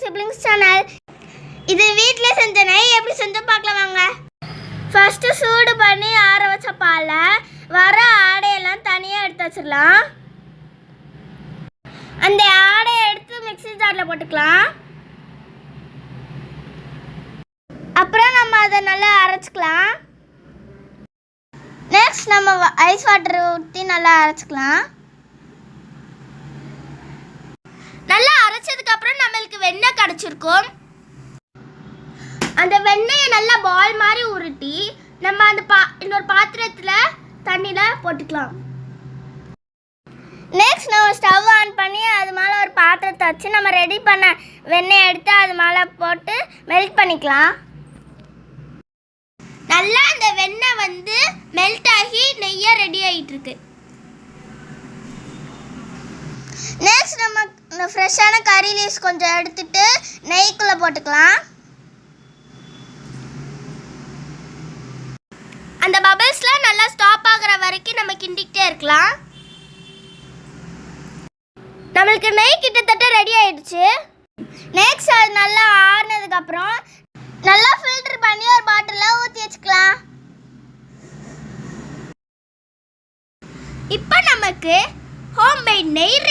Siblings channel. இது வீட்டிலே செஞ்ச நெய் எப்படி செஞ்சு பார்க்கலாம் வாங்க. ஃபஸ்ட்டு சூடு பண்ணி ஆற வச்ச பாலில் வர ஆடையெல்லாம் தனியாக எடுத்து வச்சிடலாம். அந்த ஆடையை எடுத்து மிக்ஸி ஜாரில் போட்டுக்கலாம். அப்புறம் நம்ம அதை நல்லா அரைச்சிக்கலாம். நெக்ஸ்ட் நம்ம ஐஸ் வாட்டர் ஊற்றி நல்லா அரைச்சிக்கலாம். நல்லா அரைச்சதுக்கு அப்புறம் நம்மளுக்கு வெண்ணெய் கிடைச்சிருக்கும். அந்த வெண்ணெயை நல்லா பால் மாதிரி உருட்டி நம்ம அந்த இன்னொரு பாத்திரத்தில் தண்ணியில் போட்டுக்கலாம். நெக்ஸ்ட் நம்ம ஸ்டவ் ஆன் பண்ணி அது மேலே ஒரு பாத்திரத்தை வச்சு நம்ம ரெடி பண்ண வெண்ணெயை எடுத்து அது மேலே போட்டு மெல்ட் பண்ணிக்கலாம். நல்லா அந்த வெண்ணெய் வந்து மெல்ட் ஆகி நெய்யாக ரெடி ஆகிட்டு இருக்கு. நெக்ஸ்ட் நம்ம ஃப்ரெஷ்ஷான கறி லீவ்ஸ் கொஞ்சம் எடுத்துட்டு நெய்க்குள்ளே போட்டுக்கலாம். அந்த பபிள்ஸ்லாம் நல்லா ஸ்டாப் ஆகிற வரைக்கும் நம்ம கிண்டிக்கிட்டே இருக்கலாம். நம்மளுக்கு நெய் கிட்டத்தட்ட ரெடி ஆயிடுச்சு. நெக்ஸ்ட் அது நல்லா ஆறுனதுக்கப்புறம் நல்லா ஃபில்டர் பண்ணி ஒரு பாட்டிலில் ஊற்றி வச்சுக்கலாம். இப்போ நமக்கு ஹோம்மேட் நெய்